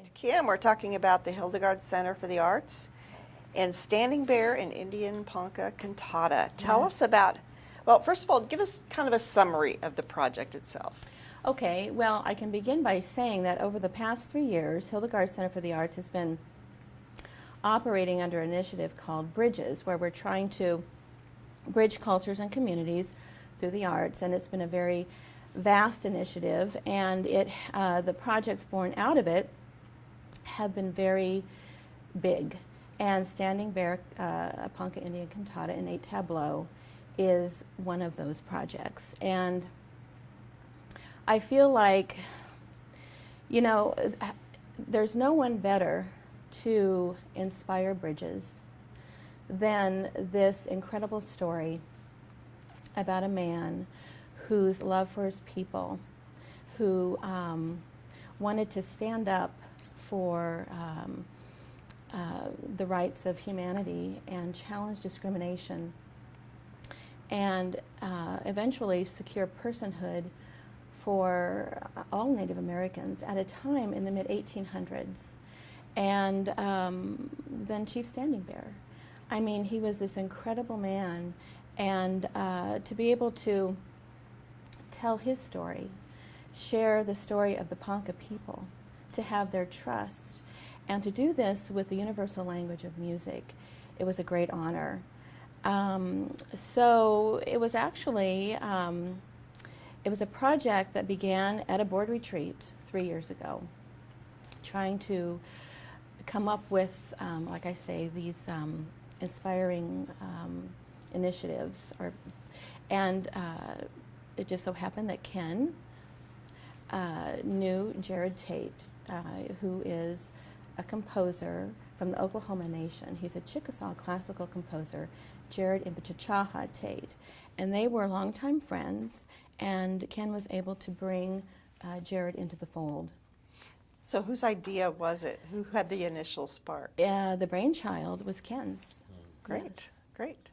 Kim, we're talking about the Hildegard Center for the Arts and Standing Bear and Indian Polka Cantata. Tell us about, well, first of all, give us kind of a summary of the project itself. Okay, well, I can begin by saying that over the past 3 years, Hildegard Center for the Arts has been operating under an initiative called Bridges, where we're trying to bridge cultures and communities through the arts, and it's been a very vast initiative, and the projects born out of it have been very big. And Standing Bear, a Polka Indian Cantata in 8 tableaux, is one of those projects. And I feel like, you know, there's no one better to inspire bridges than this incredible story about a man whose love for his people, who wanted to stand up for the rights of humanity and challenge discrimination, and eventually secure personhood for all Native Americans at a time in the mid-1800s. And then Chief Standing Bear. I mean, he was this incredible man, and to be able to tell his story, share the story of the Ponca people, to have their trust, and to do this with the universal language of music, it was a great honor. So it was actually, it was a project that began at a board retreat 3 years ago, trying to come up with, like I say, these inspiring initiatives. And it just so happened that Ken knew Jared Tate, who is a composer from the Oklahoma Nation. He's a Chickasaw classical composer, Jared Impichachaha Tate. And they were longtime friends, and Ken was able to bring Jared into the fold. So whose idea was it? Who had the initial spark? The brainchild was Ken's. Great, Yes. great.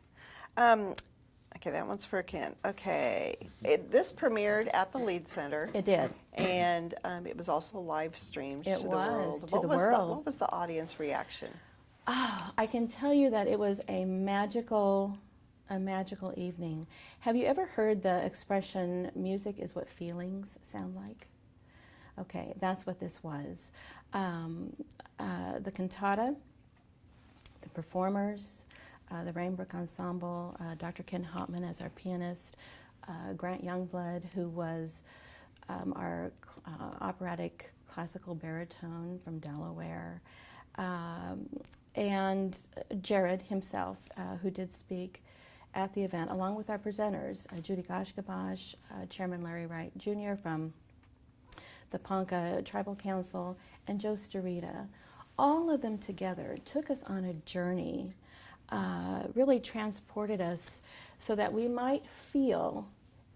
Okay, that one's for Ken. Okay, this premiered at the Lead Center. It did. And it was also live streamed It to the was, world. to the world. What was the audience reaction? Oh, I can tell you that it was a magical evening. Have you ever heard the expression, music is what feelings sound like? Okay, that's what this was. The cantata, the performers, the Rainbrook Ensemble, Dr. Ken Hopman as our pianist, Grant Youngblood, who was our operatic classical baritone from Delaware, and Jared himself, who did speak at the event, along with our presenters, Judy Goshgabosh, Chairman Larry Wright Jr. from the Ponca Tribal Council, and Joe Starita. All of them together took us on a journey, really transported us so that we might feel,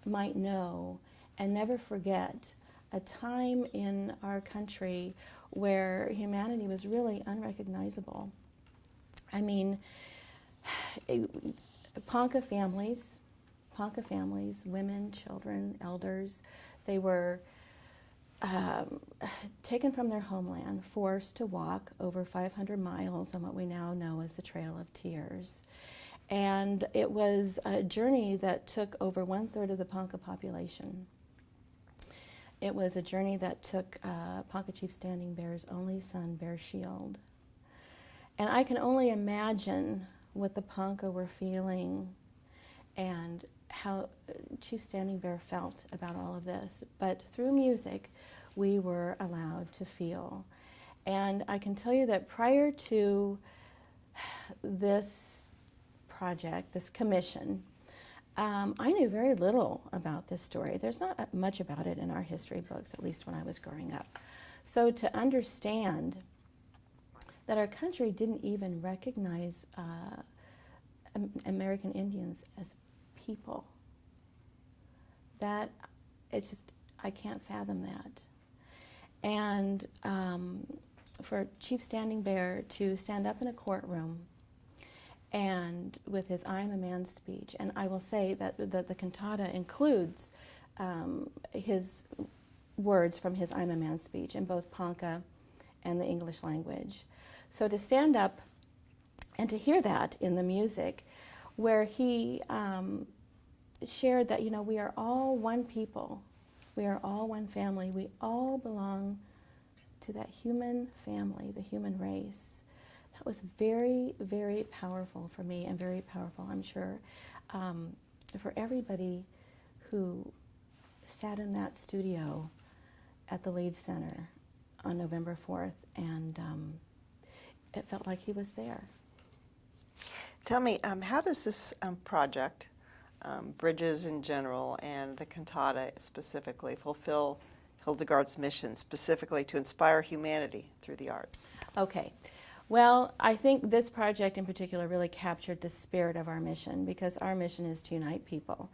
might know, and never forget a time in our country where humanity was really unrecognizable. I mean, Ponca families, women, children, elders, they were taken from their homeland, forced to walk over 500 miles on what we now know as the Trail of Tears. And it was a journey that took over 1/3 of the Ponca population. It was a journey that took Ponca Chief Standing Bear's only son, Bear Shield. And I can only imagine what the Ponca were feeling and how Chief Standing Bear felt about all of this. But through music, we were allowed to feel. And I can tell you that prior to this project, this commission, I knew very little about this story. There's not much about it in our history books, at least when I was growing up. So to understand that our country didn't even recognize American Indians as people, that it's just, I can't fathom that. And for Chief Standing Bear to stand up in a courtroom and with his "I am a man" speech, and I will say that the cantata includes his words from his "I'm a man" speech in both Ponca and the English language. So to stand up and to hear that in the music, where he shared that, we are all one people, we are all one family, we all belong to that human family, the human race. That was very, very powerful for me, and very powerful, I'm sure, for everybody who sat in that studio at the Leeds Center on November 4th, and it felt like he was there. Tell me, how does this project, Bridges in general and the cantata specifically, fulfill Hildegard's mission, specifically to inspire humanity through the arts? Okay. Well, I think this project in particular really captured the spirit of our mission, because our mission is to unite people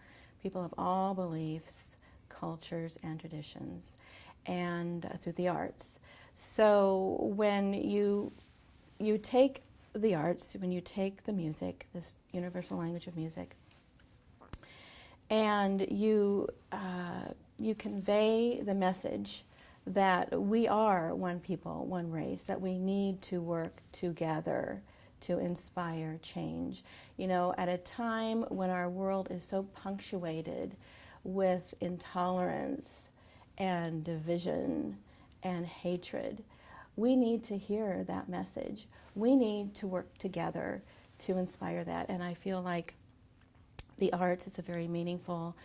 of all beliefs, cultures, and traditions, and through the arts. So when you take the arts, when you take the music, this universal language of music, and you convey the message that we are one people, one race, that we need to work together to inspire change. At a time when our world is so punctuated with intolerance and division and hatred, we need to hear that message. We need to work together to inspire that. And I feel like the arts is a very meaningful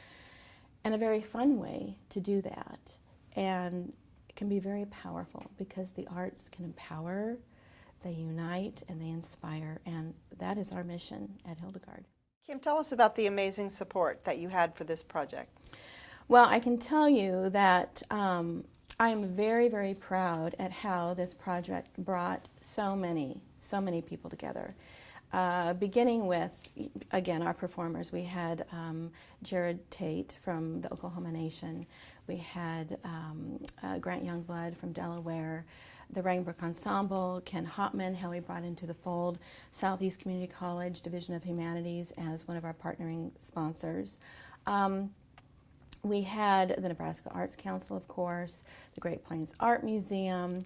and a very fun way to do that. And it can be very powerful, because the arts can empower, they unite, and they inspire. And that is our mission at Hildegard. Kim, tell us about the amazing support that you had for this project. Well, I can tell you that I'm very, very proud at how this project brought so many people together. Beginning with, again, our performers. We had Jared Tate from the Oklahoma Nation. We had Grant Youngblood from Delaware, the Rangbrook Ensemble, Ken Hopman, how we brought into the fold Southeast Community College Division of Humanities as one of our partnering sponsors. We had the Nebraska Arts Council, of course, the Great Plains Art Museum,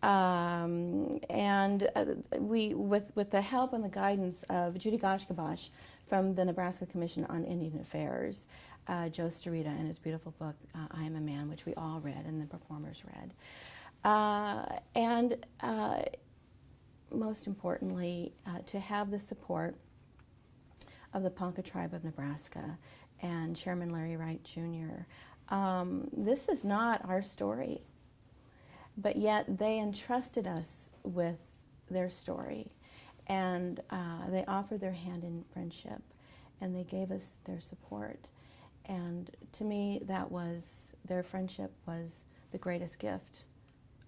and we, with the help and the guidance of Judy Goshkabosh from the Nebraska Commission on Indian Affairs, Joe Starita and his beautiful book, I Am a Man, which we all read and the performers read. And most importantly, to have the support of the Ponca tribe of Nebraska and Chairman Larry Wright Jr. This is not our story, but yet they entrusted us with their story, and they offered their hand in friendship, and they gave us their support. And to me, that was, their friendship was the greatest gift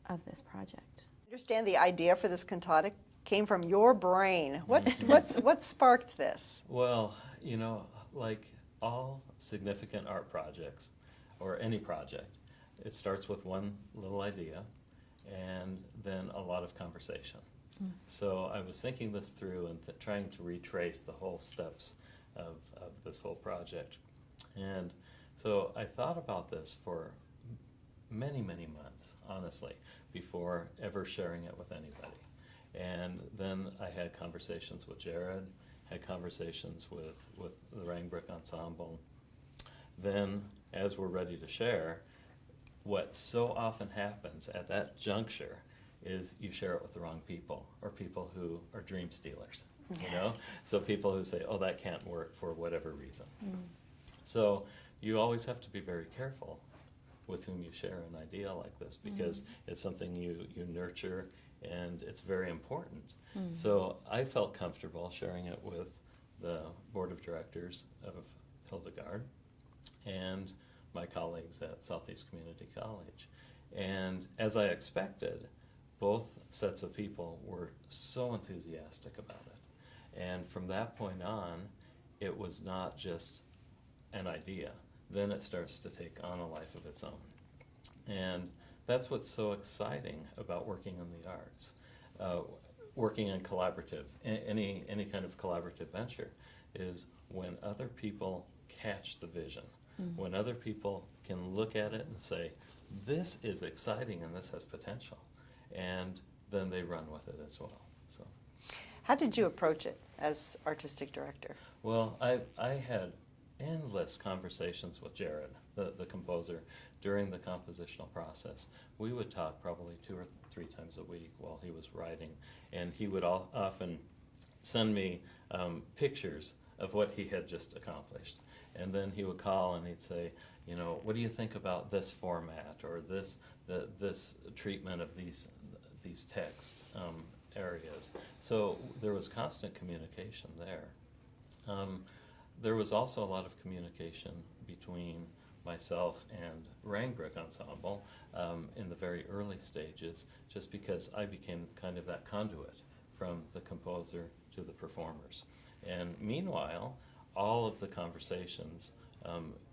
of this project. I understand the idea for this cantata came from your brain. What sparked this? Well, like all significant art projects, or any project, it starts with one little idea and then a lot of conversation. So I was thinking this through and trying to retrace the whole steps of this whole project. And so I thought about this for many, many months, honestly, before ever sharing it with anybody. And then I had conversations with Jared, had conversations with the Rangbrook Ensemble. Then, as we're ready to share, what so often happens at that juncture is you share it with the wrong people, or people who are dream stealers, So people who say, oh, that can't work for whatever reason. So you always have to be very careful with whom you share an idea like this, because it's something you nurture, and it's very important. So I felt comfortable sharing it with the board of directors of Hildegard and my colleagues at Southeast Community College. And as I expected, both sets of people were so enthusiastic about it. And from that point on, it was not just an idea. Then it starts to take on a life of its own. And that's what's so exciting about working in the arts. Working in collaborative, any kind of collaborative venture, is when other people catch the vision, when other people can look at it and say, this is exciting and this has potential. and then they run with it as well. So, How did you approach it as artistic director? well, I had endless conversations with Jared, the composer, during the compositional process. We would talk probably 2 or 3 times a week while he was writing, and he would often send me pictures of what he had just accomplished. And then he would call and he'd say, you know, what do you think about this format or this treatment of these text areas? So there was constant communication there. There was also a lot of communication between myself and Rangbrook Ensemble in the very early stages, just because I became kind of that conduit from the composer to the performers. And meanwhile, all of the conversations,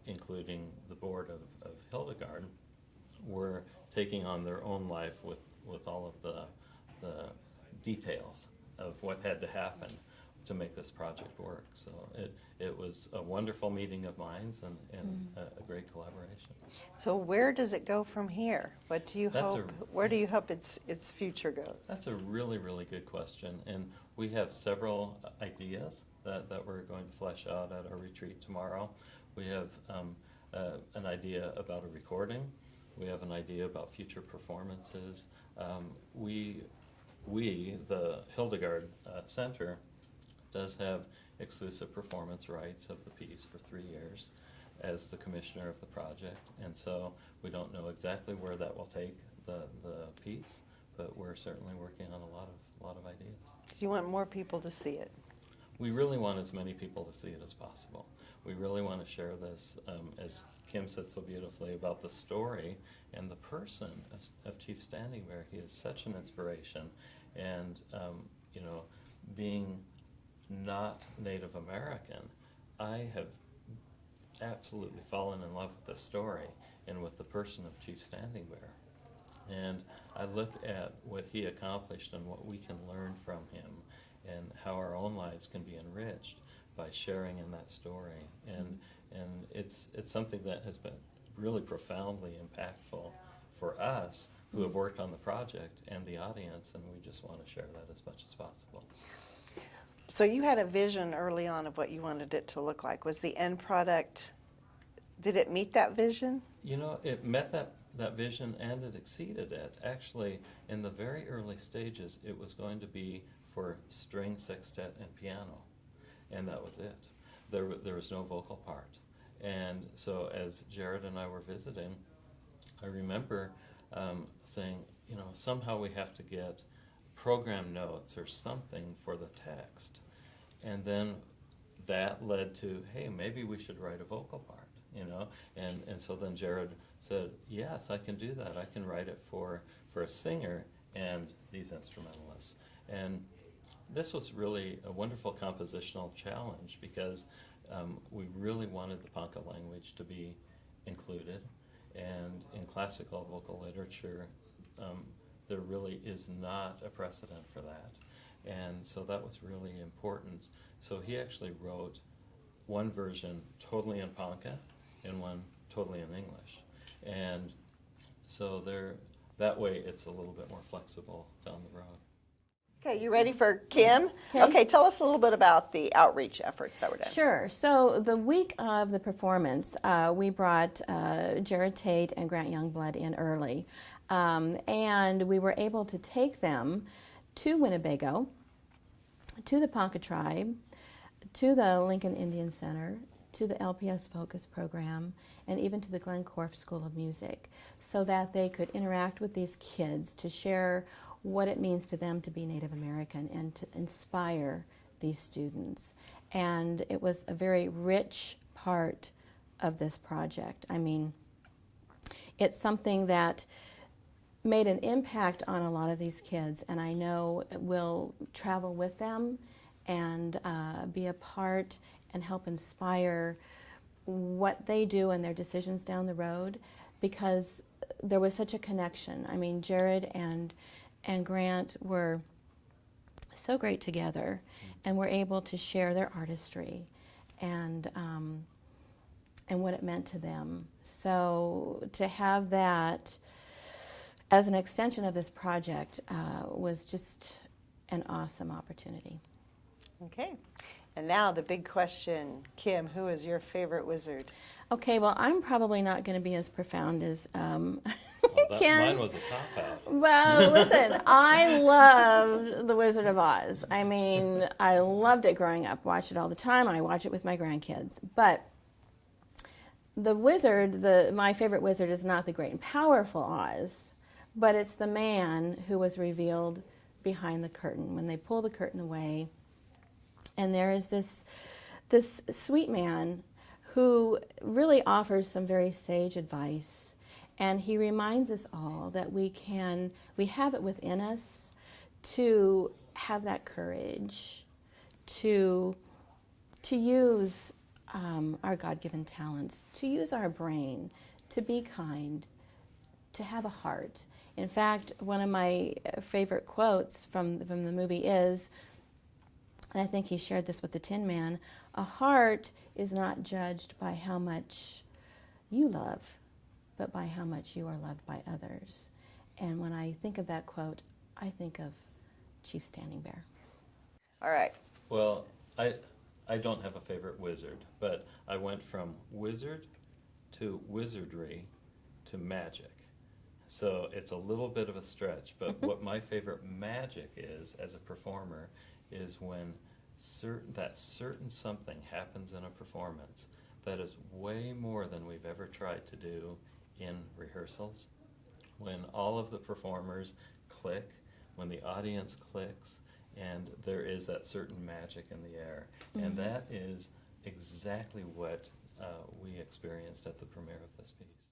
including the board of Hildegard, were taking on their own life with all of the details of what had to happen to make this project work. So it was a wonderful meeting of minds and a great collaboration. So where does it go from here? What do you That's hope? Where do you hope its future goes? That's a really, really good question. And we have several ideas that we're going to flesh out at our retreat tomorrow. We have an idea about a recording. We have an idea about future performances. We, the Hildegard Center, does have exclusive performance rights of the piece for 3 years as the commissioner of the project. And so we don't know exactly where that will take the piece, but we're certainly working on a lot of ideas. Do you want more people to see it? We really want as many people to see it as possible. We really want to share this, as Kim said so beautifully, about the story and the person of Chief Standing Bear. He is such an inspiration. And, you know, being not Native American, I have absolutely fallen in love with this story and with the person of Chief Standing Bear. And I look at what he accomplished and what we can learn from him and how our own lives can be enriched by sharing in that story. And it's something that has been really profoundly impactful for us who have worked on the project and the audience, and we just want to share that as much as possible. So you had a vision early on of what you wanted it to look like. Was the end product, did it meet that vision? You know, it met that vision and it exceeded it. Actually, in the very early stages, it was going to be for string, sextet, and piano, and that was it. There was no vocal part. And so as Jared and I were visiting, I remember saying, you know, somehow we have to get program notes or something for the text. And then that led to, hey, maybe we should write a vocal part, you know? And so then Jared said, yes, I can do that. I can write it for a singer and these instrumentalists. And this was really a wonderful compositional challenge because we really wanted the Ponca language to be included. And in classical vocal literature, there really is not a precedent for that. And so that was really important. So he actually wrote one version totally in Ponca and one totally in English. And so that way it's a little bit more flexible down the road. Okay, you ready for Kim? Okay. Okay, tell us a little bit about the outreach efforts that were done. Sure. So the week of the performance, we brought Jared Tate and Grant Youngblood in early. And we were able to take them to Winnebago, to the Ponca tribe, to the Lincoln Indian Center, to the LPS Focus program, and even to the Glencorf School of Music, so that they could interact with these kids to share what it means to them to be Native American and to inspire these students. And it was a very rich part of this project. I mean, it's something that made an impact on a lot of these kids, and I know will travel with them and be a part and help inspire what they do and their decisions down the road, because there was such a connection. I mean, Jared and Grant were so great together and were able to share their artistry and what it meant to them. So to have that as an extension of this project, was just an awesome opportunity. Okay. And now the big question, Kim, who is your favorite wizard? Okay, well, I'm probably not going to be as profound as Well, Ken. mine was a cop-out. Well, listen, I loved The Wizard of Oz. I mean, I loved it growing up. Watched it all the time. I watch it with my grandkids. But the wizard, my favorite wizard is not the great and powerful Oz, but it's the man who was revealed behind the curtain when they pull the curtain away. And there is this sweet man who really offers some very sage advice. And he reminds us all that we have it within us to have that courage, to use our God-given talents, to use our brain, to be kind, to have a heart. In fact, one of my favorite quotes from the movie is, and I think he shared this with the Tin Man, a heart is not judged by how much you love, but by how much you are loved by others. And when I think of that quote, I think of Chief Standing Bear. All right. Well, I don't have a favorite wizard, but I went from wizard to wizardry to magic. So it's a little bit of a stretch, but what my favorite magic is as a performer is when certain something happens in a performance that is way more than we've ever tried to do in rehearsals. When all of the performers click, when the audience clicks, and there is that certain magic in the air. And that is exactly what we experienced at the premiere of this piece.